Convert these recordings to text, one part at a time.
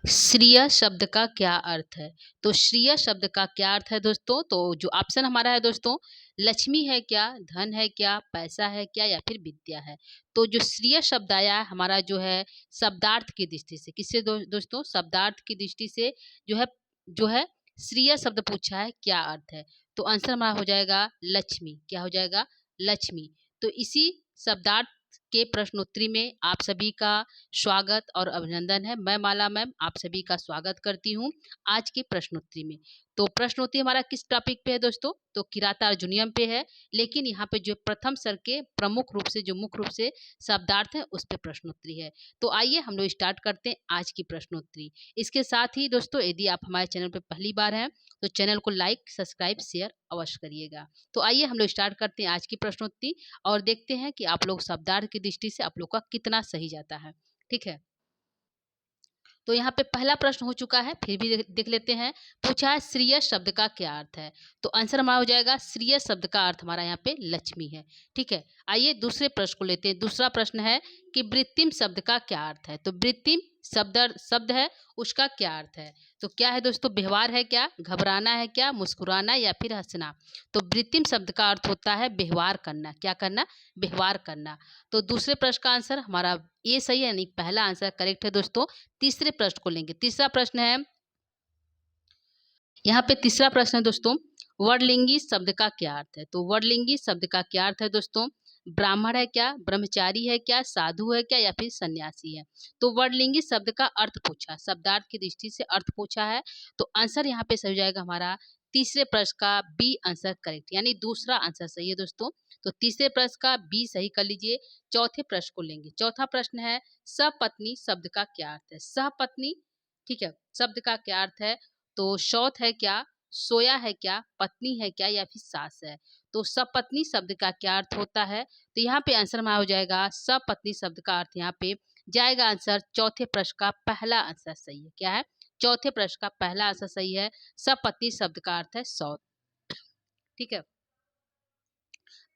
श्रिय शब्द का क्या अर्थ है? तो श्रिय शब्द का क्या अर्थ है दोस्तों? तो जो ऑप्शन हमारा है दोस्तों, लक्ष्मी है क्या, धन है क्या, पैसा है क्या या फिर विद्या है। तो जो श्रिय शब्द आया है हमारा जो है शब्दार्थ की दृष्टि से, किससे दोस्तों? शब्दार्थ की दृष्टि से जो है श्रिय शब्द पूछा है क्या अर्थ है। तो आंसर हमारा हो जाएगा लक्ष्मी। क्या हो जाएगा? लक्ष्मी। तो इसी शब्दार्थ के प्रश्नोत्तरी में आप सभी का स्वागत और अभिनंदन है। मैं माला मैम आप सभी का स्वागत करती हूँ आज की प्रश्नोत्तरी में। तो प्रश्नोत्तरी हमारा किस टॉपिक पे है दोस्तों? तो किराता अर्जुनियम पे है, लेकिन यहाँ पे जो प्रथम सर के प्रमुख रूप से जो मुख्य रूप से शब्दार्थ है उस पे प्रश्नोत्तरी है। तो आइए हम लोग स्टार्ट करते हैं आज की प्रश्नोत्तरी। इसके साथ ही दोस्तों यदि आप हमारे चैनल पे पहली बार हैं तो चैनल को लाइक सब्सक्राइब शेयर अवश्य करिएगा। तो आइए हम लोग स्टार्ट करते हैं आज की प्रश्नोत्तरी और देखते हैं कि आप लोग शब्दार्थ की दृष्टि से आप लोग का कितना सही जाता है। ठीक है, तो यहाँ पे पहला प्रश्न हो चुका है, फिर भी देख लेते हैं। पूछा है श्रिय शब्द का क्या अर्थ है। तो आंसर हमारा हो जाएगा श्रिय शब्द का अर्थ हमारा यहाँ पे लक्ष्मी है। ठीक है, आइए दूसरे प्रश्न को लेते हैं। दूसरा प्रश्न है कि वृत्तिम शब्द का क्या अर्थ है। तो वृत्तिम शब्द है, उसका क्या अर्थ है। तो क्या है दोस्तों? व्यवहार है क्या, घबराना है क्या, मुस्कुराना या फिर हंसना। तो वृत्तिम शब्द का अर्थ होता है व्यवहार करना। क्या करना? व्यवहार करना। तो दूसरे प्रश्न का आंसर हमारा ए सही है, यानी पहला आंसर करेक्ट है दोस्तों। तीसरे प्रश्न को लेंगे। तीसरा प्रश्न है, यहाँ पे तीसरा प्रश्न है दोस्तों, वर्णलिंगी शब्द का क्या अर्थ है। तो वर्णलिंगी शब्द का क्या अर्थ है दोस्तों? ब्राह्मण है क्या, ब्रह्मचारी है क्या, साधु है क्या या फिर सन्यासी है। तो वर्णलिंगी शब्द का अर्थ पूछा, शब्दार्थ की दृष्टि से अर्थ पूछा है। तो आंसर यहाँ पे सही हो जाएगा हमारा तीसरे प्रश्न का बी आंसर करेक्ट, यानी दूसरा आंसर सही है दोस्तों। तो तीसरे प्रश्न का बी सही कर लीजिए। चौथे प्रश्न को लेंगे। चौथा प्रश्न है सपत्नी शब्द का क्या अर्थ है। सहपत्नी, ठीक है, शब्द का क्या अर्थ है। तो शौत है क्या, सोया है क्या, पत्नी है क्या या फिर सास है। तो सपत्नी शब्द का क्या अर्थ होता है। तो यहाँ पे आंसर हमारा हो जाएगा सपत्नी शब्द का अर्थ यहाँ पे जाएगा आंसर चौथे प्रश्न का पहला आंसर सही है। क्या है? चौथे प्रश्न का पहला आंसर सही है। सपत्नी शब्द का अर्थ है सौत। ठीक है,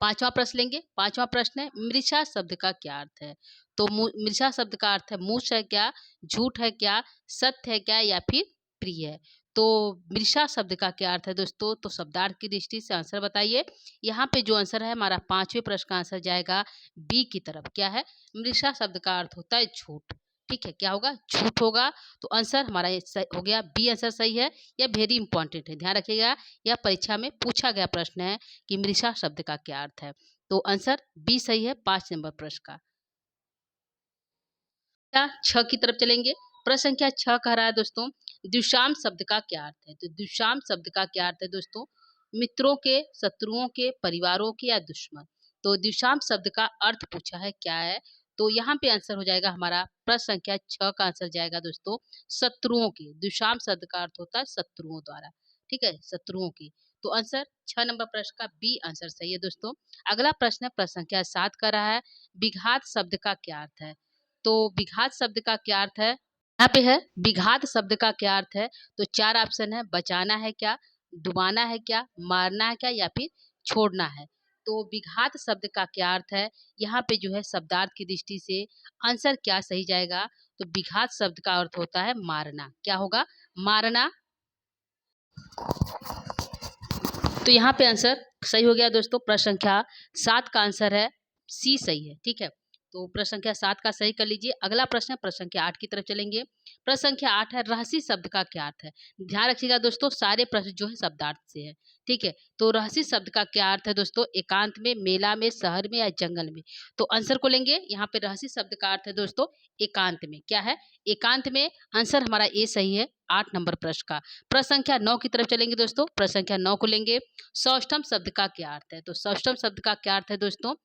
पांचवा प्रश्न लेंगे। पांचवा प्रश्न है मृषा शब्द का क्या अर्थ है। तो मृषा शब्द का अर्थ है मूस है क्या, झूठ है क्या, सत्य है क्या या फिर प्रिय है। तो मृषा शब्द का क्या अर्थ है दोस्तों? तो शब्दार्थ की दृष्टि से आंसर बताइए। यहाँ पे जो आंसर है हमारा पांचवें प्रश्न का आंसर जाएगा बी की तरफ। क्या है? मृषा शब्द का अर्थ होता है झूठ। ठीक है, क्या होगा? झूठ होगा। तो आंसर हमारा ये हो गया, बी आंसर सही है। यह वेरी इंपॉर्टेंट है, ध्यान रखिएगा। यह परीक्षा में पूछा गया प्रश्न है कि मृषा शब्द का क्या अर्थ है। तो आंसर बी सही है 5 नंबर प्रश्न का। क्या 6 की तरफ चलेंगे। प्रश्न संख्या 6 कह रहा है दोस्तों, द्विषाम शब्द का क्या अर्थ है। तो द्विषाम शब्द का क्या अर्थ है दोस्तों? मित्रों के, शत्रुओं के, परिवारों के या दुश्मन। तो द्विषाम शब्द का अर्थ पूछा है क्या है। तो यहाँ पे आंसर हो जाएगा हमारा प्रश्न संख्या 6 का आंसर जाएगा दोस्तों शत्रुओं के। द्विषाम शब्द का अर्थ होता है शत्रुओं द्वारा। ठीक है, शत्रुओं की। तो आंसर 6 नंबर प्रश्न का बी आंसर सही है दोस्तों। अगला प्रश्न है प्रश्न संख्या 7 का रहा है, विघात शब्द का क्या अर्थ है। तो विघात शब्द का क्या अर्थ है। यहाँ पे है विघात शब्द का क्या अर्थ है। तो 4 ऑप्शन है, बचाना है क्या, डुबाना है क्या, मारना है क्या या फिर छोड़ना है। तो विघात शब्द का क्या अर्थ है। यहाँ पे जो है शब्दार्थ की दृष्टि से आंसर क्या सही जाएगा। तो विघात शब्द का अर्थ होता है मारना। क्या होगा? मारना। तो यहाँ पे आंसर सही हो गया दोस्तों। प्रश्न संख्या 7 का आंसर है सी सही है। ठीक है, तो प्रश्न संख्या 7 का सही कर लीजिए। अगला प्रश्न है प्रश्न संख्या 8 की तरफ चलेंगे। प्रश्न संख्या 8 है रहस्य शब्द का क्या अर्थ है। ध्यान रखिएगा दोस्तों, सारे प्रश्न जो है शब्दार्थ से है। ठीक है, तो रहस्य शब्द का क्या अर्थ है दोस्तों? एकांत में, मेला में, शहर में या जंगल में। तो आंसर को लेंगे। यहाँ पे रहस्य शब्द का अर्थ है दोस्तों एकांत में। क्या है? एकांत में। आंसर हमारा ए सही है 8 नंबर प्रश्न का। प्रश्न संख्या 9 की तरफ चलेंगे दोस्तों। प्रश्न संख्या 9 को लेंगे। सौष्ठव शब्द का क्या अर्थ है। तो सौष्ठव शब्द का क्या अर्थ है दोस्तों?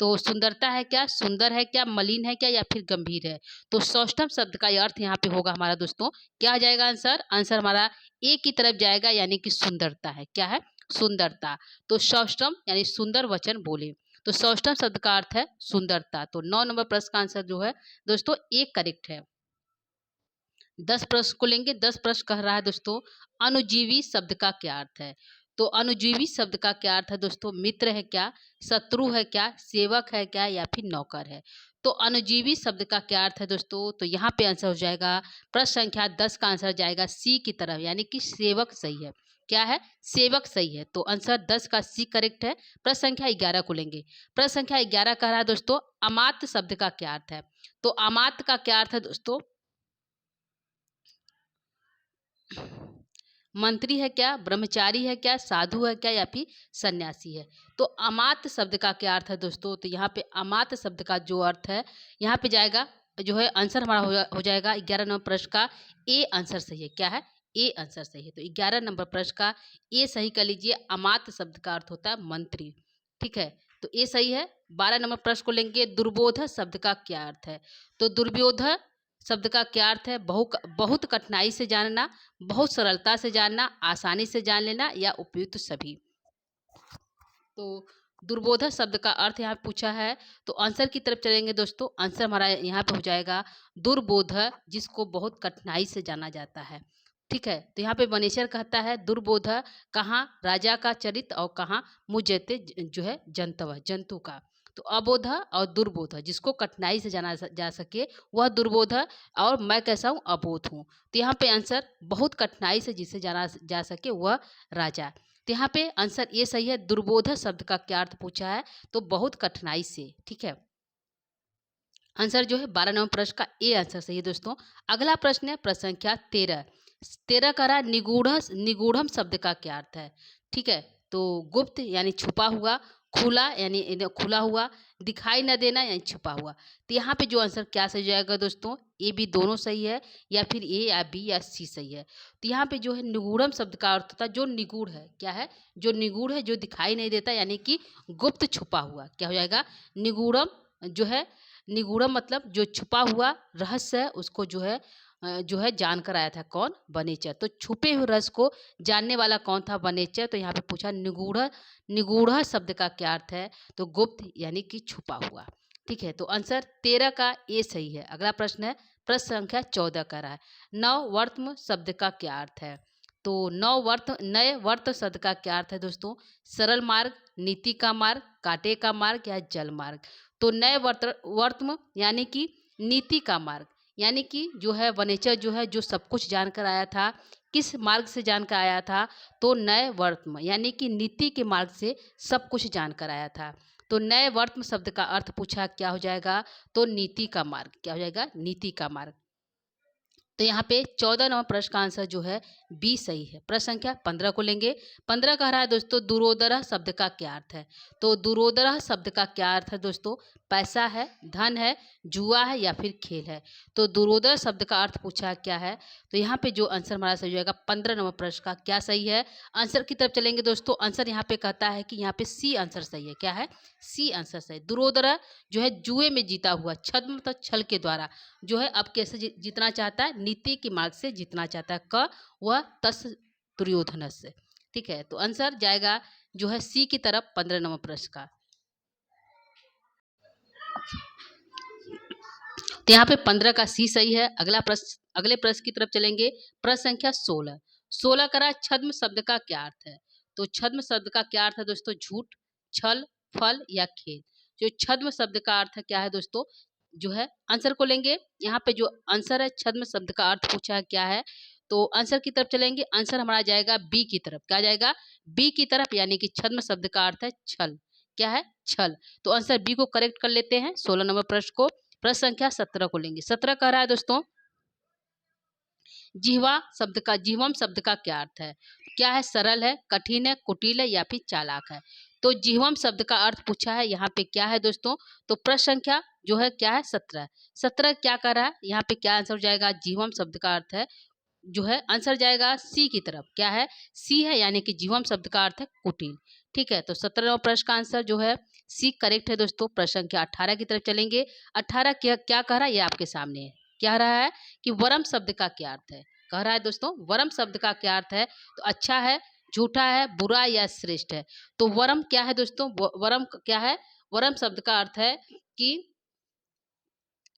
तो सुंदरता है क्या, सुंदर है क्या, मलिन है क्या या फिर गंभीर है। तो सौष्ठव शब्द का अर्थ यहाँ पे होगा हमारा दोस्तों क्या आ जाएगा आंसर। आंसर हमारा ए की तरफ जाएगा, यानी कि सुंदरता है। क्या है? सुंदरता। तो सौष्ठव यानी सुंदर वचन बोले। तो सौष्ठव शब्द का अर्थ है सुंदरता। तो 9 नंबर प्रश्न का आंसर जो है दोस्तों एक करेक्ट है। 10 प्रश्न को लेंगे। 10 प्रश्न कह रहा है दोस्तों अनुजीवी शब्द का क्या अर्थ है। तो अनुजीवी शब्द का क्या अर्थ है दोस्तों? मित्र है क्या, शत्रु है क्या, सेवक है क्या या फिर नौकर है। तो अनुजीवी शब्द का क्या अर्थ है दोस्तों? तो यहाँ पे आंसर हो जाएगा प्रश्न संख्या 10 का आंसर जाएगा सी की तरफ, यानी कि सेवक सही है। क्या है? सेवक सही है। तो आंसर 10 का सी करेक्ट है। प्रश्न संख्या 11 को लेंगे। प्रश्न संख्या 11 कह रहा है दोस्तों अमात्य शब्द का क्या अर्थ है? तो अमात्य का क्या अर्थ है दोस्तों? मंत्री है क्या, ब्रह्मचारी है क्या, साधु है क्या, या फिर सन्यासी है? तो अमात्य शब्द का क्या अर्थ है दोस्तों? तो यहाँ पे अमात्य शब्द का जो अर्थ है यहाँ पे जाएगा जो है आंसर हमारा हो जाएगा 11 नंबर प्रश्न का ए आंसर सही है। क्या है? ए आंसर सही है। तो 11 नंबर प्रश्न का ए सही कर लीजिए। अमात्य शब्द का अर्थ होता है मंत्री। ठीक है, तो ए सही है। 12 नंबर प्रश्न को लेंगे। दुर्बोध शब्द का क्या अर्थ है? तो दुर्बोध शब्द का क्या अर्थ है? बहुत कठिनाई से जानना, बहुत सरलता से जानना, आसानी से जान लेना, या उपयुक्त सभी। तो दुर्बोध शब्द का अर्थ यहाँ पूछा है। तो आंसर की तरफ चलेंगे दोस्तों। आंसर हमारा यहाँ पे हो जाएगा दुर्बोध, जिसको बहुत कठिनाई से जाना जाता है। ठीक है, तो यहाँ पे वनेश्वर कहता है दुर्बोध कहाँ राजा का चरित्र और कहाँ मुझते जो है जंतु का। तो अबोध और दुर्बोध, जिसको कठिनाई से जाना जा सके वह दुर्बोध, और मैं कैसा हूँ? अबोध हूँ। तो यहाँ पे आंसर बहुत कठिनाई से जिसे जाना जा सके वह राजा। तो यहाँ पे आंसर ये सही है। दुर्बोध शब्द का क्या अर्थ पूछा है? तो बहुत कठिनाई से। ठीक है, आंसर जो है 12 नंबर प्रश्न का ए आंसर सही है दोस्तों। अगला प्रश्न है प्रश्न संख्या 13। 13 का रहा निगूढ़म शब्द का क्या अर्थ है? ठीक है, तो गुप्त यानी छुपा हुआ, खुला यानी खुला हुआ, दिखाई न देना यानी छुपा हुआ। तो यहाँ पे जो आंसर क्या सही जाएगा दोस्तों? ए बी दोनों सही है, या फिर ए या बी या सी सही है। तो यहाँ पे जो है निगूढ़म शब्द का अर्थ होता है जो निगूढ़ है। क्या है? जो निगूढ़ है, जो दिखाई नहीं देता, यानी कि गुप्त छुपा हुआ। क्या हो जाएगा? निगूढ़म जो है, निगूढ़म मतलब जो छुपा हुआ रहस्य है उसको जो है जानकर आया था कौन? वनेचर। तो छुपे हुए रहस्य को जानने वाला कौन था? वनेचर। तो यहाँ पे पूछा निगूढ़ शब्द का क्या अर्थ है? तो गुप्त यानी कि छुपा हुआ। ठीक है, तो आंसर 13 का ए सही है। अगला प्रश्न है प्रश्न संख्या 14 का रहा है नववर्तम शब्द का क्या अर्थ है? तो नए वर्त शब्द का क्या अर्थ है दोस्तों? सरल मार्ग, नीति का मार्ग, कांटे का मार्ग, या जल मार्ग। तो नए वर्तम यानी कि नीति का मार्ग, यानी कि जो है वनेचर जो सब कुछ जानकर आया था, किस मार्ग से जानकर आया था? तो नए वर्तम यानी कि नीति के मार्ग से सब कुछ जानकर आया था। तो नए वर्तम शब्द का अर्थ पूछा, क्या हो जाएगा? तो नीति का मार्ग। क्या हो जाएगा? नीति का मार्ग। तो यहाँ पे 14 नंबर प्रश्न का आंसर जो है बी सही है। प्रश्न संख्या 15 को लेंगे। 15 कह रहा है दोस्तों दुरोदरह शब्द का क्या अर्थ है? तो दुरोदरह शब्द का क्या अर्थ है दोस्तों? पैसा है, धन है, जुआ है, या फिर खेल है। तो दुरोदर शब्द का अर्थ पूछा क्या है? तो यहाँ पे जो आंसर हमारा सही हो जाएगा 15 नंबर प्रश्न का क्या सही है? आंसर की तरफ चलेंगे दोस्तों। आंसर यहाँ पे कहता है कि यहाँ पे सी आंसर सही है। क्या है? सी आंसर सही। दुरोदरह जो है जुए में जीता हुआ, छद्म मतलब छल के द्वारा जो है अब कैसे जीतना चाहता है? नीति के मार्ग से जीतना चाहता है। क वह तस् दुर्योधन से। ठीक है, तो आंसर जाएगा जो है सी की तरफ 15 नंबर प्रश्न का। तो यहाँ पे 15 का सी सही है। अगले प्रश्न की तरफ चलेंगे। प्रश्न संख्या 16। 16 करा छद्म शब्द का क्या अर्थ है? तो छद्म शब्द का क्या अर्थ है दोस्तों? झूठ, छल, फल, या खेल। जो छद्म शब्द का अर्थ क्या है दोस्तों? जो है आंसर को लेंगे। यहाँ पे जो आंसर है छद्म शब्द का अर्थ पूछा है क्या है? तो आंसर की तरफ चलेंगे। आंसर हमारा जाएगा बी की तरफ। क्या जाएगा? बी की तरफ, यानी कि छद्म शब्द का अर्थ है छल। क्या है? छल। तो आंसर बी को करेक्ट कर लेते हैं। 16 नंबर प्रश्न को। प्रश्न संख्या 17 को लेंगे। 17 कह रहा है दोस्तों जिह्वम शब्द का क्या अर्थ है? क्या है? सरल है, कठिन है, कुटिल है, या फिर चालाक है। तो जिह्वम शब्द का अर्थ पूछा है यहाँ पे क्या है दोस्तों? तो प्रश्न संख्या जो है क्या है? 17। 17 क्या कर रहा है? यहाँ पे क्या आंसर हो जाएगा? जिह्वम शब्द का अर्थ है जो है आंसर जाएगा सी की तरफ। क्या है? सी है, यानी कि जीवम शब्द का अर्थ है कुटिल। ठीक है, तो 17वें प्रश्न का आंसर जो है सी करेक्ट है दोस्तों। प्रश्न संख्या 18 की तरफ चलेंगे। 18 क्या कह रहा है? ये आपके सामने है। क्या रहा है कि वरम शब्द का क्या अर्थ है? कह रहा है दोस्तों वरम शब्द का क्या अर्थ है? तो अच्छा है, झूठा है, बुरा, या श्रेष्ठ है। तो वरम क्या है दोस्तों? वरम क्या है? वरम शब्द का अर्थ है कि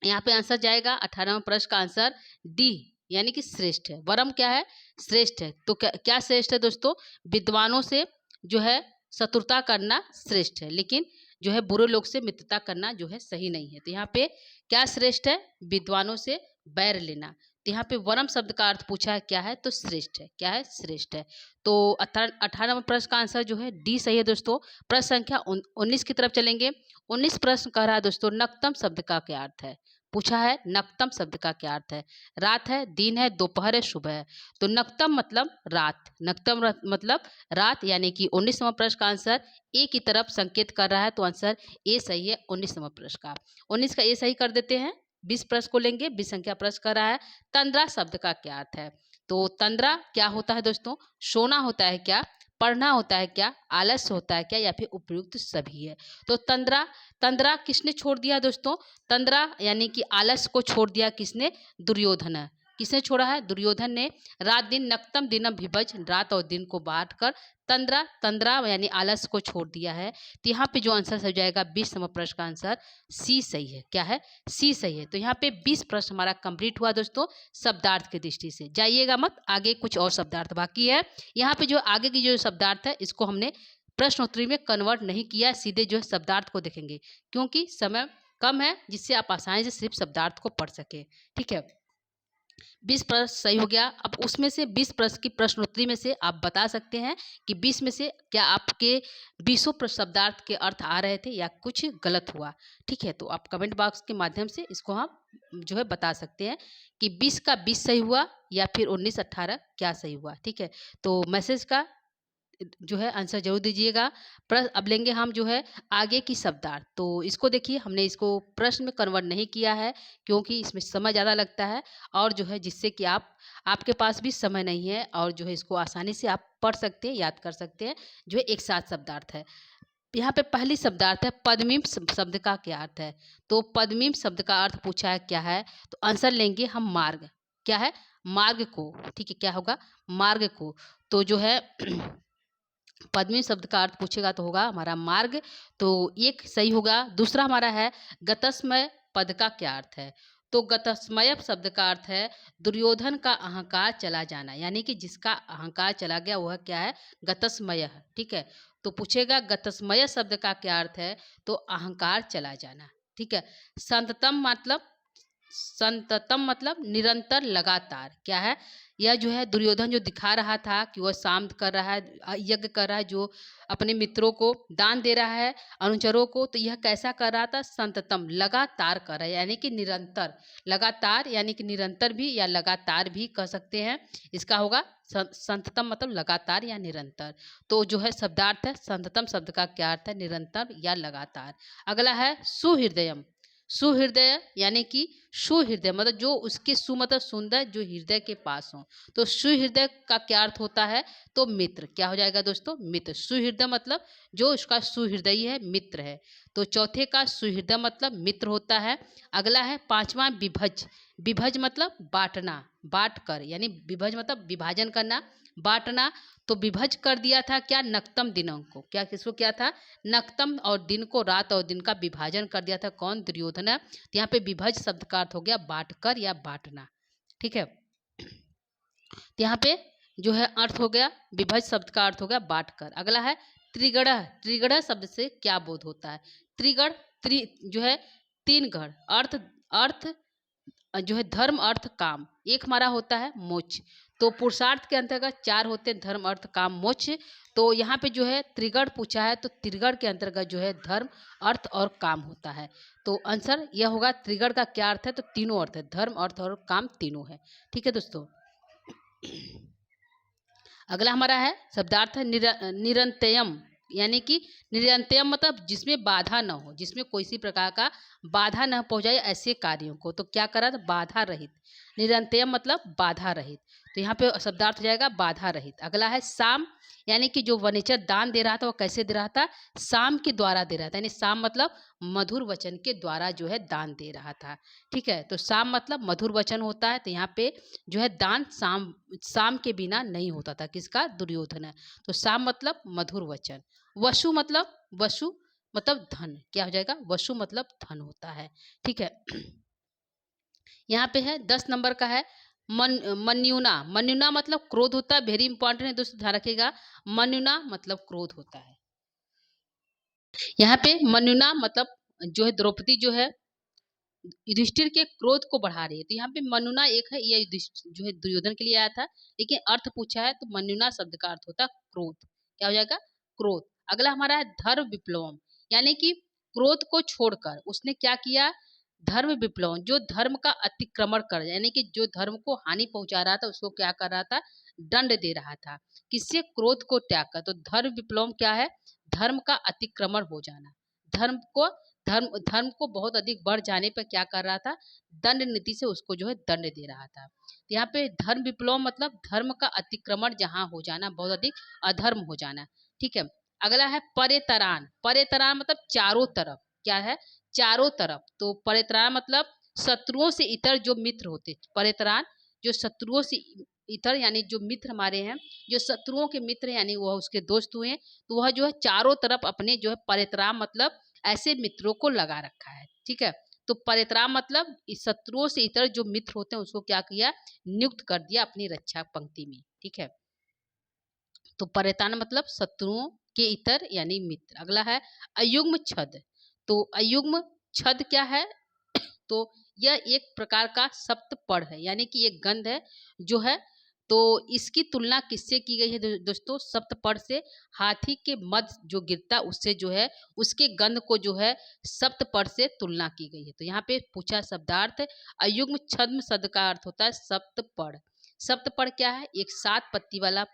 यहाँ पे आंसर जाएगा 18वें प्रश्न का आंसर डी, यानी कि श्रेष्ठ है। वरम क्या है? श्रेष्ठ है। तो क्या श्रेष्ठ है दोस्तों? विद्वानों से जो है शत्रुता करना श्रेष्ठ है, लेकिन जो है बुरे लोग से मित्रता करना जो है सही नहीं है। तो यहाँ पे क्या श्रेष्ठ है? विद्वानों से बैर लेना। तो यहाँ पे वरम शब्द का अर्थ पूछा है, क्या है? तो श्रेष्ठ है। क्या है? श्रेष्ठ है। तो 18 नंबर प्रश्न का आंसर जो है डी सही है दोस्तों। प्रश्न संख्या 19 की तरफ चलेंगे। 19 प्रश्न कह रहा है दोस्तों, नक्तम शब्द का क्या अर्थ है? पूछा है नक्तम शब्द का क्या अर्थ है? रात है, दिन है, दोपहर है, सुबह है। तो नक्तम मतलब रात, नक्तम मतलब रात, यानी कि 19 नंबर प्रश्न का आंसर ए की तरफ संकेत कर रहा है। तो आंसर ए सही है 19 नंबर प्रश्न का। 19 का ए सही कर देते हैं। 20 प्रश्न को लेंगे। 20 संख्या प्रश्न कर रहा है, तंद्रा शब्द का क्या अर्थ है? तो तंद्रा क्या होता है दोस्तों? सोना होता है क्या? पढ़ना होता है क्या? आलस्य होता है क्या? या फिर उपयुक्त सभी है? तो तंद्रा, तंद्रा किसने छोड़ दिया दोस्तों? तंद्रा यानी कि आलस्य को छोड़ दिया किसने? दुर्योधन है। किसने छोड़ा है? दुर्योधन ने। रात दिन नक्तम दिनम विभज, रात और दिन को बांट कर तंद्रा, तंद्रा यानी आलस्य को छोड़ दिया है। तो यहाँ पे जो आंसर हो जाएगा 20 नंबर प्रश्न का आंसर सी सही है। क्या है? सी सही है। तो यहाँ पे 20 प्रश्न हमारा कंप्लीट हुआ दोस्तों शब्दार्थ की दृष्टि से। जाइएगा मत, आगे कुछ और शब्दार्थ बाकी है। यहाँ पे जो आगे की जो शब्दार्थ है इसको हमने प्रश्नोत्तरी में कन्वर्ट नहीं किया, सीधे जो है शब्दार्थ को देखेंगे, क्योंकि समय कम है जिससे आप आसानी से सिर्फ शब्दार्थ को पढ़ सके। ठीक है, 20 प्रश्न सही हो गया। अब उसमें से 20 प्रश्न की प्रश्नोत्तरी में से आप बता सकते हैं कि 20 में से क्या आपके 20 शब्दार्थ के अर्थ आ रहे थे या कुछ गलत हुआ। ठीक है, तो आप कमेंट बॉक्स के माध्यम से इसको हम जो है बता सकते हैं कि 20 का 20 सही हुआ या फिर 19 18 क्या सही हुआ। ठीक है, तो मैसेज का जो है आंसर जरूर दीजिएगा। अब लेंगे हम जो है आगे की शब्दार्थ। तो इसको देखिए, हमने इसको प्रश्न में कन्वर्ट नहीं किया है क्योंकि इसमें समय ज़्यादा लगता है, और जो है जिससे कि आपके पास भी समय नहीं है, और जो है इसको आसानी से आप पढ़ सकते हैं, याद कर सकते हैं। जो है एक साथ शब्दार्थ है। यहाँ पे पहली शब्दार्थ है पद्मीम शब्द का क्या अर्थ है? तो पद्मीम शब्द का अर्थ पूछा है क्या है? तो आंसर लेंगे हम मार्ग। क्या है? मार्ग को। ठीक है, क्या होगा? मार्ग को। तो जो है पद्मी शब्द का अर्थ पूछेगा तो होगा हमारा मार्ग। तो एक सही होगा। दूसरा हमारा है गतस्मय पद का क्या अर्थ है? तो गतस्मय शब्द का अर्थ है दुर्योधन का अहंकार चला जाना, यानी कि जिसका अहंकार चला गया वह क्या है? गतस्मय। ठीक है, तो पूछेगा गतस्मय शब्द का क्या अर्थ है? तो अहंकार चला जाना। ठीक है, संततम मतलब, संततम मतलब निरंतर, लगातार। क्या है? यह जो है दुर्योधन जो दिखा रहा था कि वह शांत कर रहा है, यज्ञ कर रहा है, जो अपने मित्रों को दान दे रहा है, अनुचरों को, तो यह कैसा कर रहा था? संततम, लगातार कर रहा है, यानी कि निरंतर। लगातार यानी कि निरंतर भी या लगातार भी कह सकते हैं। इसका होगा संततम मतलब लगातार या निरंतर। तो जो है शब्दार्थ है संततम शब्द का क्या अर्थ है? निरंतर या लगातार। अगला है सुहृदयम। सुहृदय यानी कि सुहृदय मतलब जो उसके सु मतलब सुंदर, जो हृदय के पास हो। तो सुहृदय का क्या अर्थ होता है? तो मित्र। क्या हो जाएगा दोस्तों? मित्र। सुहृदय मतलब जो उसका सुहृदयी है, मित्र है। तो चौथे का सुहृदय मतलब मित्र होता है। अगला है पांचवा विभज। विभज मतलब बांटना, बांट कर, यानी विभज मतलब विभाजन करना, बांटना। तो विभज कर दिया था क्या? नक्तम दिनों को। क्या किसको किया था? नक्तम और दिन को, रात और दिन का विभाजन कर दिया था। कौन? दुर्योधन है। तो यहाँ पे विभज शब्द का अर्थ हो गया बांट कर या बांटना। ठीक है, तो यहाँ पे जो है अर्थ हो गया, विभज शब्द का अर्थ हो गया बांट कर। अगला है त्रिगढ़। त्रिगढ़ शब्द से क्या बोध होता है? त्रिगढ़, जो है तीन गढ़। अर्थ, अर्थ जो है धर्म अर्थ काम। एक हमारा होता है मोक्ष। तो पुरुषार्थ के अंतर्गत चार होते हैं, धर्म अर्थ काम मोक्ष। तो यहाँ पे जो है त्रिगढ़ पूछा है, तो त्रिगढ़ के अंतर्गत जो है धर्म अर्थ और काम होता है। तो आंसर यह होगा त्रिगढ़ का क्या अर्थ है? तो तीनों अर्थ है, धर्म अर्थ और काम तीनों है। ठीक है दोस्तों, अगला हमारा है शब्दार्थ है निरंतयम, यानी कि निरंतयम मतलब जिसमें बाधा न हो, जिसमें कोई सी प्रकार का बाधा न पहुंचाए ऐसे कार्यों को। तो क्या करा? बाधा रहित। निरंतयम मतलब बाधा रहित। तो यहाँ पे शब्दार्थ हो जाएगा बाधा रहित। अगला है साम, यानी कि जो वनेचर दान दे रहा था वो कैसे दे रहा था? साम के द्वारा दे रहा था, यानी साम मतलब मधुर वचन के द्वारा जो है दान दे रहा था। ठीक है, तो साम मतलब मधुर वचन होता है। तो यहाँ पे जो है दान साम, साम के बिना नहीं होता था। किसका? दुर्योधन है। तो साम मतलब मधुर वचन। वसु मतलब, वसु मतलब धन। क्या हो जाएगा? वसु मतलब धन होता है। ठीक है, यहाँ पे है 10 नंबर का है मन्युना। मन्युना मतलब क्रोध होता है। वेरी इंपॉर्टेंट है दोस्तों, ध्यान रखिएगा। मन्युना मतलब क्रोध होता है। यहाँ पे मनुना मतलब जो है द्रौपदी जो है युधिष्ठिर के क्रोध को बढ़ा रही है। तो यहाँ पे मनुना एक है, यह जो है दुर्योधन के लिए आया था, लेकिन अर्थ पूछा है तो मनुना शब्द का अर्थ होता है क्रोध। क्या हो जाएगा? क्रोध। अगला हमारा है धर्म विप्लव, यानी कि क्रोध को छोड़कर उसने क्या किया? धर्म विप्लव, जो धर्म का अतिक्रमण कर, यानी कि जो धर्म को हानि पहुंचा रहा था उसको क्या कर रहा था? दंड दे रहा था। किससे? क्रोध को त्याग कर। तो धर्म विप्लव क्या है? धर्म का अतिक्रमण हो जाना। धर्म को धर्म धर्म को बहुत अधिक बढ़ जाने पर क्या कर रहा था? दंड नीति से उसको जो है दंड दे रहा था। तो यहाँ पे धर्म विप्लव मतलब धर्म का अतिक्रमण जहाँ हो जाना, बहुत अधिक अधर्म हो जाना। ठीक है। अगला है परेतरान। परेतरान मतलब चारों तरफ। क्या है? चारों तरफ। तो परेतरान मतलब शत्रुओं से इतर जो मित्र होते, परेतरान जो शत्रुओं से इतर, यानी जो मित्र हमारे हैं, जो शत्रुओं के मित्र यानी वह उसके दोस्त हुए, तो वह जो है चारों तरफ अपने जो है परेतरान मतलब ऐसे मित्रों को लगा रखा है। ठीक है। तो परित्राण मतलब इस शत्रुओं से इतर जो मित्र होते हैं उसको क्या किया? नियुक्त कर दिया अपनी रक्षा पंक्ति में। ठीक है। तो परित्राण मतलब शत्रुओं के इतर यानी मित्र। अगला है अयुग्म छद। तो अयुग्म छद क्या है? तो यह एक प्रकार का सप्तपद है, यानी कि एक गंध है जो है। तो इसकी तुलना किससे की गई है दोस्तों? सप्तपद से। हाथी के मद जो गिरता उससे जो है उसके गंध को जो है सप्तपद से तुलना की गई है। तो यहाँ पे पूछा शब्दार्थ, अयुग्म छद्म शब्द का अर्थ होता है सप्तपद। सप्तपद क्या है? एक 7 पत्ती वाला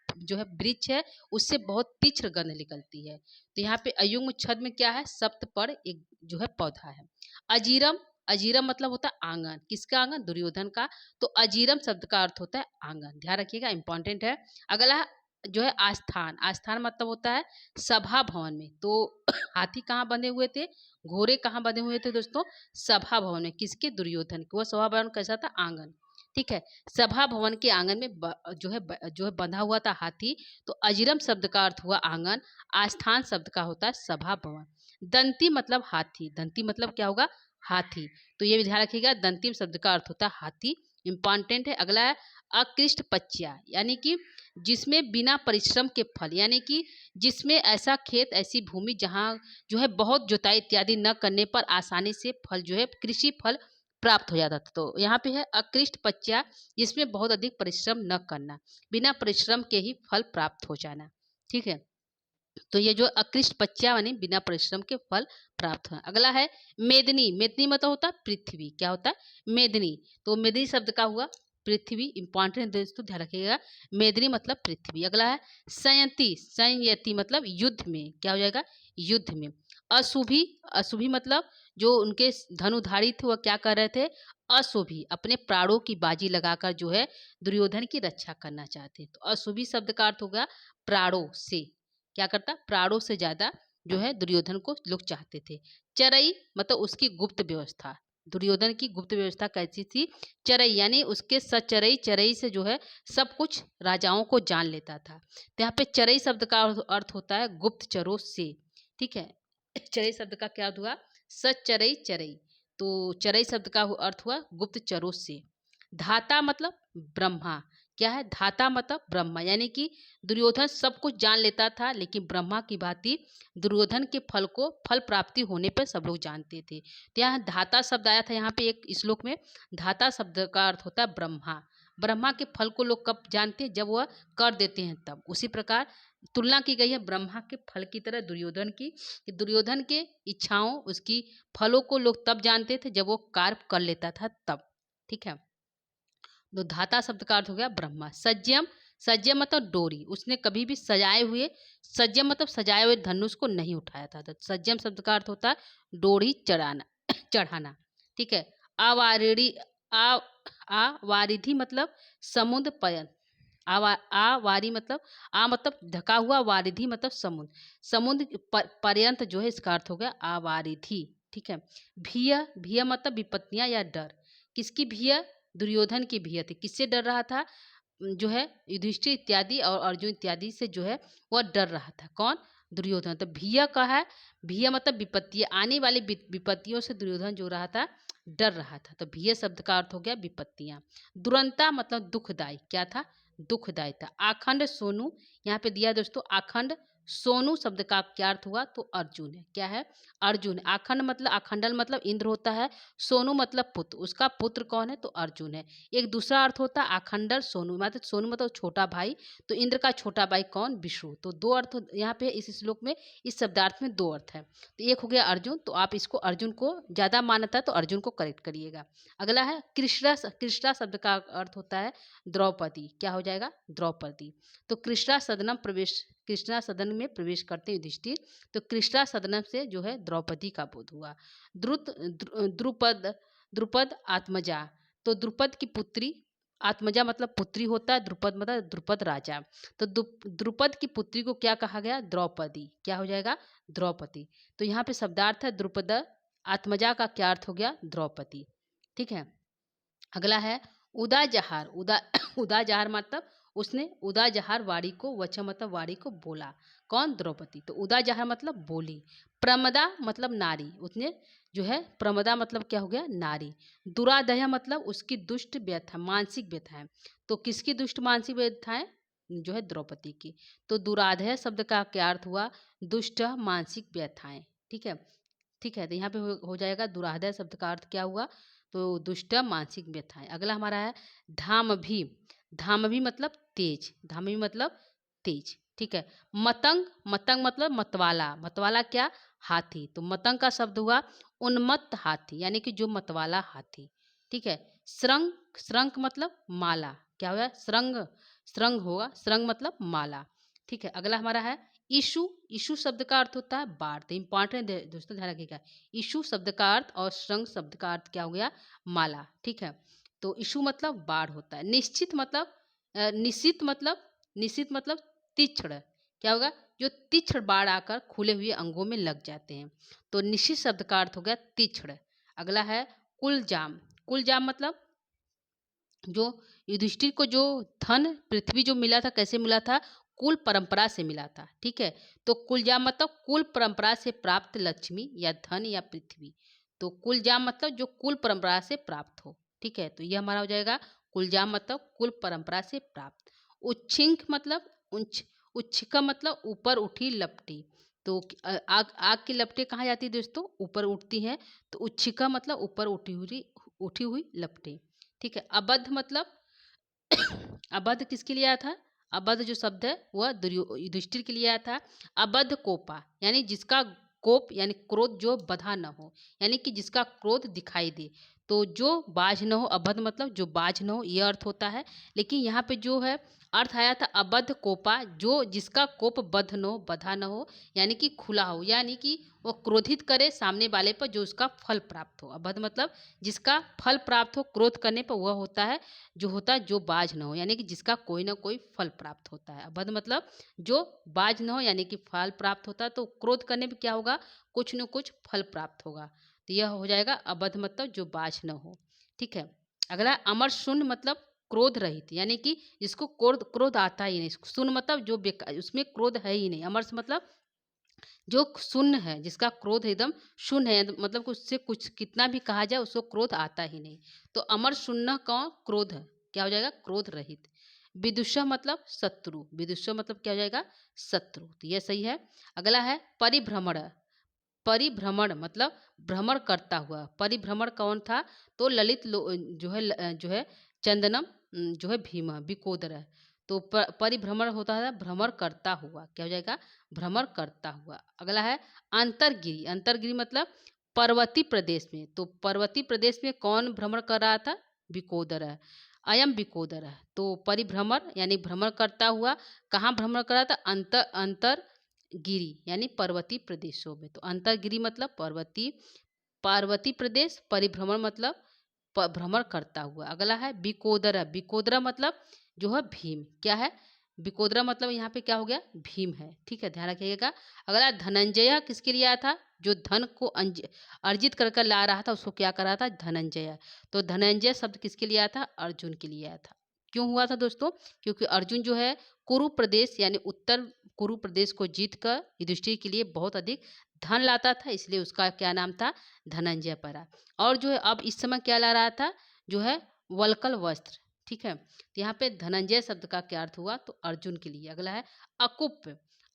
जो है वृक्ष है, उससे बहुत तीक्ष्ण गंध निकलती है। तो यहाँ पे अयुग्म छद में क्या है? सप्तपद एक जो है पौधा है। अजीरम। अजीरम मतलब होता है आंगन। किसका आंगन? दुर्योधन का। तो अजीरम शब्द का अर्थ होता है आंगन। ध्यान रखिएगा, इंपॉर्टेंट है। अगला जो है आस्थान। आस्थान मतलब होता है सभा भवन में। तो हाथी कहाँ बंधे हुए थे? घोड़े कहाँ बंधे हुए थे दोस्तों? सभा भवन में। किसके? दुर्योधन के। वह सभा भवन कैसा था? आंगन। ठीक है। सभा भवन के आंगन में जो है बंधा हुआ था हाथी। तो अजिरम शब्द का अर्थ हुआ आंगन। आस्थान शब्द का होता है सभा भवन। दंती मतलब हाथी। दंती मतलब क्या होगा? हाथी। तो ये भी ध्यान रखिएगा, दंतिम शब्द का अर्थ होता है हाथी। इंपॉर्टेंट है। अगला है अकृष्ट पच्चिया, यानी कि जिसमें बिना परिश्रम के फल, यानी कि जिसमें ऐसा खेत, ऐसी भूमि जहाँ जो है बहुत जुताई इत्यादि न करने पर आसानी से फल जो है कृषि फल प्राप्त हो जाता था। तो यहाँ पे है अकृष्ट पच्चा, जिसमें बहुत अधिक परिश्रम न करना, बिना परिश्रम के ही फल प्राप्त हो जाना। ठीक है। तो ये जो अकृष्ट पच्चा यानी बिना परिश्रम के फल प्राप्त हो। अगला है मेदनी। मेदनी मतलब होता है पृथ्वी। क्या होता है? मेदनी। तो मेदनी शब्द का हुआ पृथ्वी। इंपॉर्टेंट दोस्तों, ध्यान रखिएगा, मेदनी मतलब पृथ्वी। अगला है संयति। संयति मतलब युद्ध में। क्या हो जाएगा? युद्ध में। अशुभी। अशुभी मतलब जो उनके धनुधारी थे वह क्या कर रहे थे? अशुभी, अपने प्राणों की बाजी लगाकर जो है दुर्योधन की रक्षा करना चाहते हैं। तो अशुभी शब्द का अर्थ होगा प्राणों से। क्या करता? प्राणों से ज्यादा जो है दुर्योधन को लोग चाहते थे। चरई मतलब उसकी गुप्त व्यवस्था। दुर्योधन की गुप्त व्यवस्था कैसी थी? चरई यानी उसके सचरई, चरई से जो है सब कुछ राजाओं को जान लेता था। तो यहाँ पे चरई शब्द का अर्थ होता है गुप्तचरों से। ठीक है। चरई शब्द का क्या अर्थ हुआ? सचरई चरई। तो चरई शब्द का अर्थ हुआ गुप्तचरों से। धाता मतलब ब्रह्मा। क्या है? धाता मतलब ब्रह्मा, यानी कि दुर्योधन सब कुछ जान लेता था, लेकिन ब्रह्मा की भांति दुर्योधन के फल प्राप्ति होने पर सब लोग जानते थे। तो यहाँ धाता शब्द आया था यहाँ पे एक श्लोक में। धाता शब्द का अर्थ होता है ब्रह्मा। ब्रह्मा के फल को लोग कब जानते हैं? जब वह कर देते हैं तब। उसी प्रकार तुलना की गई है ब्रह्मा के फल की तरह दुर्योधन की, कि दुर्योधन के इच्छाओं, उसकी फलों को लोग तब जानते थे जब वो कार्य कर लेता था तब। ठीक है। तो धाता शब्द का अर्थ हो गया ब्रह्मा। सज्जम। सज्जम मतलब डोरी। उसने कभी भी सजाए हुए, सज्जम मतलब सजाए हुए धनुष को नहीं उठाया था। तो सज्जम शब्द का अर्थ होता है डोरी चढ़ाना। चढ़ाना। ठीक है। अवारिड़ी। आ आवारिधि मतलब समुद्र पर्यंत। आवारी मतलब आ मतलब ढका हुआ, वारिधि मतलब समुद्र। समुद्र पर्यंत जो है इसका अर्थ हो गया आवारिधि। ठीक है। भिय। भिय मतलब विपत्तियां या डर। किसकी भिय? दुर्योधन की भिय थी। किससे डर रहा था? जो है युधिष्ठिर इत्यादि और अर्जुन इत्यादि से जो है वह डर रहा था। कौन? दुर्योधन। तो भिय का है, भिय मतलब विपत्ति, आने वाली विपत्तियों से दुर्योधन जो रहा था, डर रहा था। तो भिय शब्द का अर्थ हो गया विपत्तियां। दुरंता मतलब दुखदाई। क्या था? दुखदाई था। आखंड सोनू। यहाँ पे दिया दोस्तों आखंड सोनू शब्द का क्या अर्थ हुआ? तो अर्जुन है। क्या है? अर्जुन। आखंड मतलब आखंडल मतलब इंद्र होता है। सोनू मतलब पुत्र, उसका पुत्र कौन है? तो अर्जुन है। एक दूसरा अर्थ होता है आखंडल सोनू, मतलब सोनू मतलब छोटा भाई, तो इंद्र का छोटा भाई कौन? विष्णु। तो दो अर्थ यहाँ पे इस श्लोक में, इस शब्दार्थ में दो अर्थ है। तो एक हो गया अर्जुन, तो आप इसको अर्जुन को ज़्यादा मान्यता तो अर्जुन को करेक्ट करिएगा। अगला है कृष्णा। कृष्णा शब्द का अर्थ होता है द्रौपदी। क्या हो जाएगा? द्रौपदी। तो कृष्णा सदनम प्रवेश, कृष्णा सदन में प्रवेश करते युधिष्ठिर, तो कृष्णा सदनम से जो है द्रौपदी का बोध हुआ। द्रुपद, द्रुपद आत्मजा, तो द्रुपद की पुत्री, आत्मजा मतलब पुत्री होता है, द्रुपद मतलब द्रुपद राजा। तो द्रुपद की पुत्री को क्या कहा गया? द्रौपदी। क्या हो जाएगा? द्रौपदी। तो यहाँ पे शब्दार्थ है द्रुपद, आत्मजा का क्या अर्थ हो गया? द्रौपदी। ठीक है। अगला है उदाजहार। उदाजहार मतलब उसने उदाजहार वाणी को, वचन मतलब वाणी को बोला। कौन? द्रौपदी। तो उदाजहार मतलब बोली। प्रमदा मतलब नारी, उसने जो है प्रमदा मतलब क्या हो गया? नारी। दुरादय मतलब उसकी दुष्ट व्यथा, मानसिक व्यथाएं। तो किसकी दुष्ट मानसिक व्यथाएं? जो है द्रौपदी की। तो दुराधय शब्द का क्या अर्थ हुआ? दुष्ट मानसिक व्यथाएं। ठीक है। ठीक है, तो यहाँ पे हो जाएगा दुराधय शब्द का अर्थ क्या हुआ? तो दुष्ट मानसिक व्यथाएं। अगला हमारा है धामभी। धामभी मतलब तेज, धामभी मतलब तेज। ठीक है। मतंग, मतंग मतलब मतवाला। मतवाला क्या? हाथी। तो मतंग का शब्द हुआ उन्मत्त हाथी, यानी कि जो मतवाला हाथी। ठीक है। श्रंग, श्रंख मतलब माला। क्या हुआ? श्रंग, श्रंग होगा, श्रंग मतलब माला। ठीक है। अगला हमारा है इशु। इशु शब्द का अर्थ होता है बाढ़। तो इंपॉर्टेंट है दोस्तों, ध्यान रखिएगा। इशु शब्द का अर्थ और श्रृंग शब्द का अर्थ क्या हो गया? माला। ठीक है। तो इशु मतलब बाढ़ होता है। निश्चित मतलब निश्चित मतलब, निश्चित मतलब तीक्ष्ण। क्या होगा? जो तीक्ष्ण बाढ़ आकर खुले हुए अंगों में लग जाते हैं। तो निश्चित शब्द का अर्थ हो गया तीक्ष्ण। अगला है कुलजाम। कुलजाम मतलब जो युधिष्ठिर को जो धन पृथ्वी जो मिला था, कैसे मिला था? कुल परंपरा से मिला था। ठीक है। तो कुलजाम मतलब कुल परंपरा से प्राप्त लक्ष्मी या धन या पृथ्वी। तो कुलजाम मतलब जो कुल परंपरा से प्राप्त हो। ठीक है। तो यह हमारा हो जाएगा कुलजाम मतलब कुल परंपरा से प्राप्त। उच्छिंक मतलब उच्छिका मतलब ऊपर उठी लपटी। तो आग, आग की लपटें कहाँ जाती है दोस्तों? ऊपर उठती हैं। तो उच्छिका मतलब ऊपर उठी हुई लपटें। ठीक है। अबद्ध मतलब अबद्ध किसके लिए आया था? अबद्ध जो शब्द है वह युधिष्ठिर के लिए आया था। अबद्ध कोपा यानी जिसका कोप यानी क्रोध जो बधा न हो, यानी कि जिसका क्रोध दिखाई दे। तो जो बाज न हो, अबद्ध मतलब जो बाज न हो, यह अर्थ होता है। लेकिन यहाँ पे जो है अर्थ आया था अबद्ध कोपा, जो जिसका कोप बद्ध न हो, बधा न हो, यानी कि खुला हो, यानी कि वो क्रोधित करे सामने वाले पर, जो उसका फल प्राप्त हो। अबद्ध मतलब जिसका फल प्राप्त हो क्रोध करने पर, वह होता है जो होता है जो बाज न हो, यानी कि जिसका कोई ना कोई फल प्राप्त होता है। अबद्ध मतलब जो बाज न हो, यानी कि फल प्राप्त होता है। तो क्रोध करने पर क्या होगा? कुछ न कुछ फल प्राप्त होगा। तो यह हो जाएगा अबद्ध मतलब जो बाज न हो। ठीक है। अगला अमर शून्य मतलब क्रोध रहित, यानी कि जिसको क्रोध क्रोध आता ही नहीं। शून्य मतलब जो बेकार, उसमें क्रोध है ही नहीं। अमर मतलब जो शून्य है, जिसका क्रोध एकदम शून्य है, मतलब कि उससे कुछ कितना भी कहा जाए उसको क्रोध आता ही नहीं। तो अमर शून्य कौन? क्रोध है। क्या हो जाएगा? क्रोध रहित। विदुषा मतलब शत्रु। विदुषा मतलब क्या हो जाएगा? शत्रु। तो यह सही है। अगला है परिभ्रमण। परिभ्रमण मतलब भ्रमण करता हुआ। परिभ्रमण कौन था? तो ललित जो है चंदनम, जो है भीम विकोदर है। तो परिभ्रमण होता है भ्रमण करता हुआ। क्या हो जाएगा? भ्रमण करता हुआ। अगला है अंतरगिरी। अंतरगिरी मतलब पर्वतीय प्रदेश में। तो पर्वतीय प्रदेश में कौन भ्रमण कर रहा था? विकोदर है। अयम विकोदर है। तो परिभ्रमण यानी भ्रमण करता हुआ। कहाँ भ्रमण कर रहा था? अंतर गिरी यानी पर्वतीय प्रदेशों में। तो अंतरगिरी मतलब पर्वतीय, पार्वती प्रदेश। परिभ्रमण मतलब भ्रमण करता हुआ। अगला है बिकोदरा। बिकोदरा मतलब जो है भीम। क्या है? बिकोदरा मतलब यहाँ पे क्या हो गया? भीम है। ठीक है, ध्यान रखिएगा। अगला धनंजय किसके लिए आया था? जो धन को अर्जित कर कर ला रहा था, उसको क्या कर रहा था? धनंजय। तो धनंजय शब्द किसके लिए आया था? अर्जुन के लिए आया था। क्यों हुआ था दोस्तों? क्योंकि अर्जुन जो है कुरु प्रदेश यानी उत्तर कुरु प्रदेश को जीत कर युधिष्ठिर के लिए बहुत अधिक धन लाता था, इसलिए उसका क्या नाम था? धनंजय पड़ा। और जो है अब इस समय क्या ला रहा था? जो है वल्कल वस्त्र। ठीक है। तो यहाँ पे धनंजय शब्द का क्या अर्थ हुआ? तो अर्जुन के लिए। अगला है अकुप।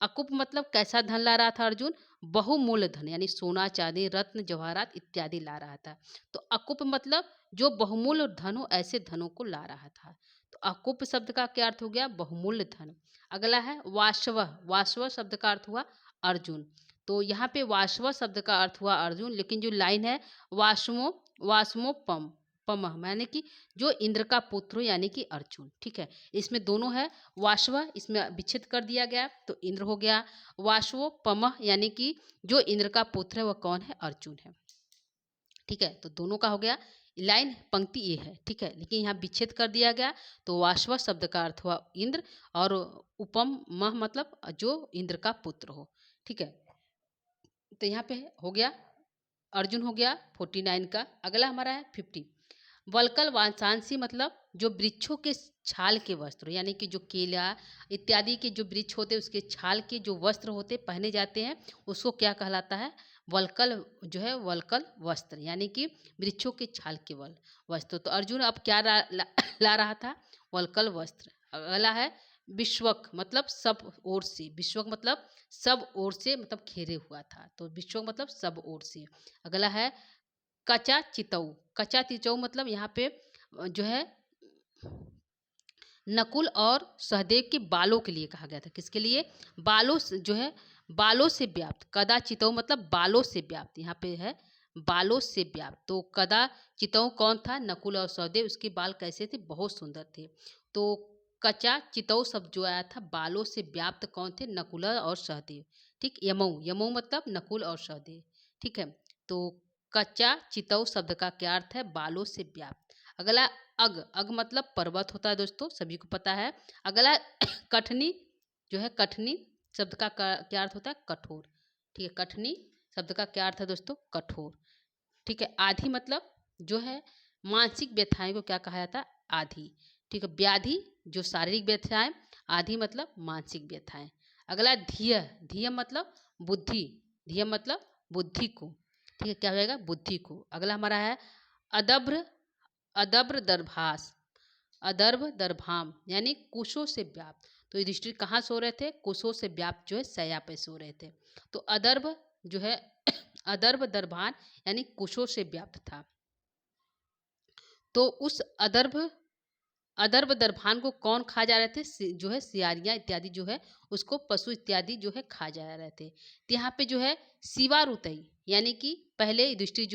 अकुप मतलब कैसा धन ला रहा था अर्जुन? बहुमूल्य धन यानी सोना, चांदी, रत्न, जवाहरात इत्यादि ला रहा था। तो अकुप मतलब जो बहुमूल्य धन हो, ऐसे धनों को ला रहा था। तो अकुप शब्द का क्या अर्थ हो गया? बहुमूल्य धन। अगला है वाशव। वाशव शब्द का अर्थ हुआ अर्जुन। तो यहाँ पे वाशव शब्द का अर्थ हुआ अर्जुन, लेकिन जो लाइन है वाष्मो वाष्मो पम पम यानी कि जो इंद्र का पुत्र हो यानी कि अर्जुन। ठीक है, इसमें दोनों है। वाशव इसमें विच्छेद कर दिया गया तो इंद्र हो गया। वाशवो पमः यानी कि जो इंद्र का पुत्र है वह कौन है? अर्जुन है। ठीक है, तो दोनों का हो गया। लाइन पंक्ति ये है। ठीक है, लेकिन यहाँ विच्छेद कर दिया गया तो वाशव शब्द का अर्थ हुआ इंद्र और उपम मह मतलब जो इंद्र का पुत्र हो। ठीक है, तो यहाँ पे हो गया अर्जुन हो गया 49 का। अगला हमारा है 50। वल्कल वांसांसी मतलब जो वृक्षों के छाल के वस्त्र यानी कि जो केला इत्यादि के जो वृक्ष होते हैं उसके छाल के जो वस्त्र होते पहने जाते हैं उसको क्या कहलाता है? वल्कल जो है वल्कल वस्त्र यानी कि वृक्षों के छाल के वस्त्र। तो अर्जुन अब क्या ला रहा था? वल्कल वस्त्र। अगला है विश्वक मतलब सब ओर से। विश्वक मतलब सब ओर से मतलब घेरे हुआ था, तो विश्वक मतलब सब ओर से। अगला है कचा चितऊ। कचा चितऊ मतलब यहाँ पे जो है नकुल और सहदेव के बालों के लिए कहा गया था। किसके लिए? बालों से जो है बालों से व्याप्त। कदा चितऊ मतलब बालों से व्याप्त, यहाँ पे है बालों से व्याप्त। तो कदा चितऊ कौन था? नकुल और सहदेव। उसके बाल कैसे थे? बहुत सुंदर थे। तो कचा चितऊ शब्द जो आया था बालों से व्याप्त कौन थे? नकुल और सहदेव। ठीक, यमऊ यमऊ मतलब नकुल और सहदेव। ठीक है, तो कच्चा चितऊ शब्द का क्या अर्थ है? बालों से व्याप्त। अगला अग। अग मतलब पर्वत होता है दोस्तों, सभी को पता है। अगला कठनी जो है कठनी शब्द का क्या अर्थ होता है? कठोर। ठीक है, कठनी शब्द का क्या अर्थ है दोस्तों? कठोर। ठीक है, आधी मतलब जो है मानसिक व्यथाएं को क्या कहा जाता है? आधी। ठीक है, व्याधि जो शारीरिक व्यथाएं, आधी मतलब मानसिक व्यथाएं। अगला धिय। धिय मतलब बुद्धि। धिय मतलब बुद्धि को। ठीक है, क्या हो जाएगा? बुद्धि को। अगला हमारा है अदभ्र। अदभ्र दर्भास। अदर्भ दर्भाम यानी कुशों से व्याप्त। तो युधिष्ठिर कहाँ सो रहे थे? कुशों से व्याप्त जो है शैया पे सो रहे थे। तो अदर्भ जो है अदर्भ दर्भान यानी कुशों से व्याप्त था। तो उस अदर्भ अदर्भ दर्भान को कौन खा जा रहे थे? जो है सियारियाँ इत्यादि जो है उसको पशु इत्यादि जो है खा जा रहे थे। तो यहाँ पे जो है सिवा रुतई यानी कि पहले युधिष्ठिर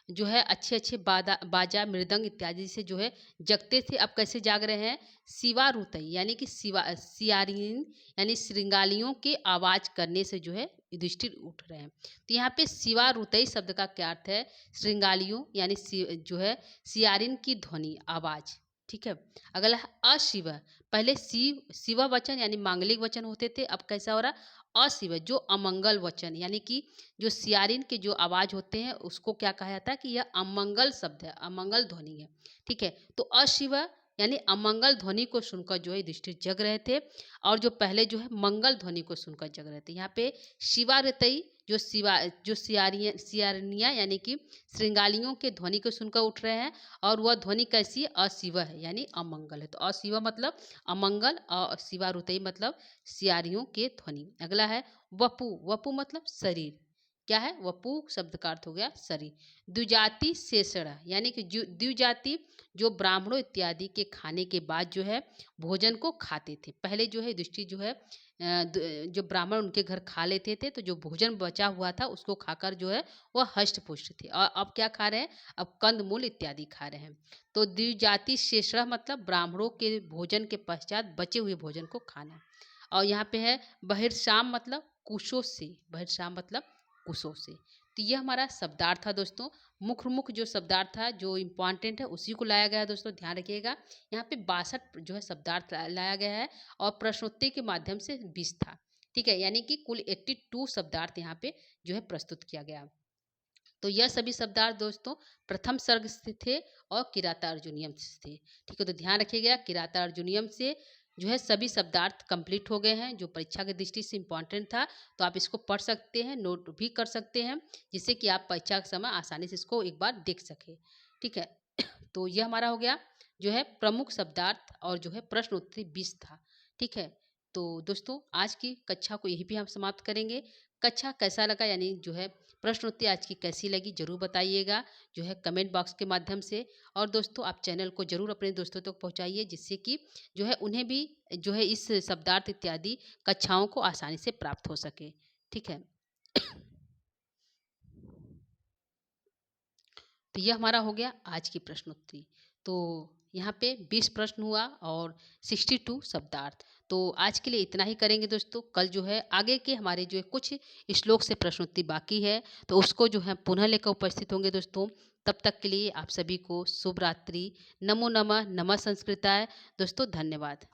जो है अच्छे अच्छे बाजा मृदंग इत्यादि से जो है जगते थे, अब कैसे जाग रहे हैं? सिवा रुतई यानी कि सियारिन यानी श्रृंगालियों के आवाज करने से जो है युधिष्ठिर उठ रहे हैं। तो यहाँ पे सिवा रुतई शब्द का क्या अर्थ है? श्रृंगालियों यानी जो है सियारिन की ध्वनि आवाज। ठीक है, अगला है अशिव। पहले शिव वचन यानी मांगलिक वचन होते थे, अब कैसा हो रहा? अशिव जो अमंगल वचन यानी कि जो सियारिन के जो आवाज होते हैं उसको क्या कहा जाता है? कि यह अमंगल शब्द है, अमंगल ध्वनि है। ठीक है, तो अशिव यानी अमंगल ध्वनि को सुनकर जो है युधिष्ठिर जग रहे थे, और जो पहले जो है मंगल ध्वनि को सुनकर जग रहे थे। यहाँ पे शिवा रतई जो सियारियाँ यानी कि श्रृंगालियों के ध्वनि को सुनकर उठ रहे हैं, और वह ध्वनि कैसी है? अशिव है यानी अमंगल है। तो अशिव मतलब अमंगल और शिवा रुतई मतलब सियारियों के ध्वनि। अगला है वपु। वपु मतलब शरीर। क्या है? वपु शब्द का अर्थ हो गया शरीर। द्विजाति शेषण यानी कि द्विजाति जो ब्राह्मणों इत्यादि के खाने के बाद जो है भोजन को खाते थे। पहले जो है दृष्टि जो है जो ब्राह्मण उनके घर खा लेते थे, तो जो भोजन बचा हुआ था उसको खाकर जो है वह हष्ट पुष्ट थे। और अब क्या खा रहे हैं? अब कंद मूल इत्यादि खा रहे हैं। तो द्विजाति शेषण मतलब ब्राह्मणों के भोजन के पश्चात बचे हुए भोजन को खाना। और यहाँ पे है बहिर्शाम मतलब कुशों से। बहिर्शाम मतलब कुशों से। तो ये हमारा शब्दार्थ था दोस्तों। मुख्य जो शब्दार्थ था जो इम्पॉर्टेंट है उसी को लाया गया है दोस्तों, ध्यान रखिएगा। यहाँ पे 62 जो है शब्दार्थ लाया गया है और प्रश्नोत्तरी के माध्यम से 20 था। ठीक है, यानी कि कुल 82 शब्दार्थ यहाँ पे जो है प्रस्तुत किया गया। तो यह सभी शब्दार्थ दोस्तों प्रथम सर्ग से थे और किराता अर्जुनियम से थे। ठीक है, तो ध्यान रखिएगा किराता अर्जुनियम से जो है सभी शब्दार्थ कंप्लीट हो गए हैं, जो परीक्षा की दृष्टि से इम्पॉर्टेंट था। तो आप इसको पढ़ सकते हैं, नोट भी कर सकते हैं, जिससे कि आप परीक्षा के समय आसानी से इसको एक बार देख सकें। ठीक है, तो यह हमारा हो गया जो है प्रमुख शब्दार्थ और जो है प्रश्न उत्तरी 20 था। ठीक है, तो दोस्तों आज की कक्षा को यहीं पे हम समाप्त करेंगे। कक्षा कैसा लगा यानी जो है प्रश्नोत्तरी आज की कैसी लगी ज़रूर बताइएगा जो है कमेंट बॉक्स के माध्यम से। और दोस्तों आप चैनल को ज़रूर अपने दोस्तों तक पहुँचाइए जिससे कि जो है उन्हें भी जो है इस शब्दार्थ इत्यादि कक्षाओं को आसानी से प्राप्त हो सके। ठीक है। तो यह हमारा हो गया आज की प्रश्नोत्तरी। तो यहाँ पे 20 प्रश्न हुआ और 62 शब्दार्थ। तो आज के लिए इतना ही करेंगे दोस्तों। कल जो है आगे के हमारे जो है कुछ श्लोक से प्रश्नोत्तरी बाकी है तो उसको जो है पुनः लेकर उपस्थित होंगे दोस्तों। तब तक के लिए आप सभी को शुभ रात्रि। नमो नमः। नमः संस्कृताय। दोस्तों धन्यवाद।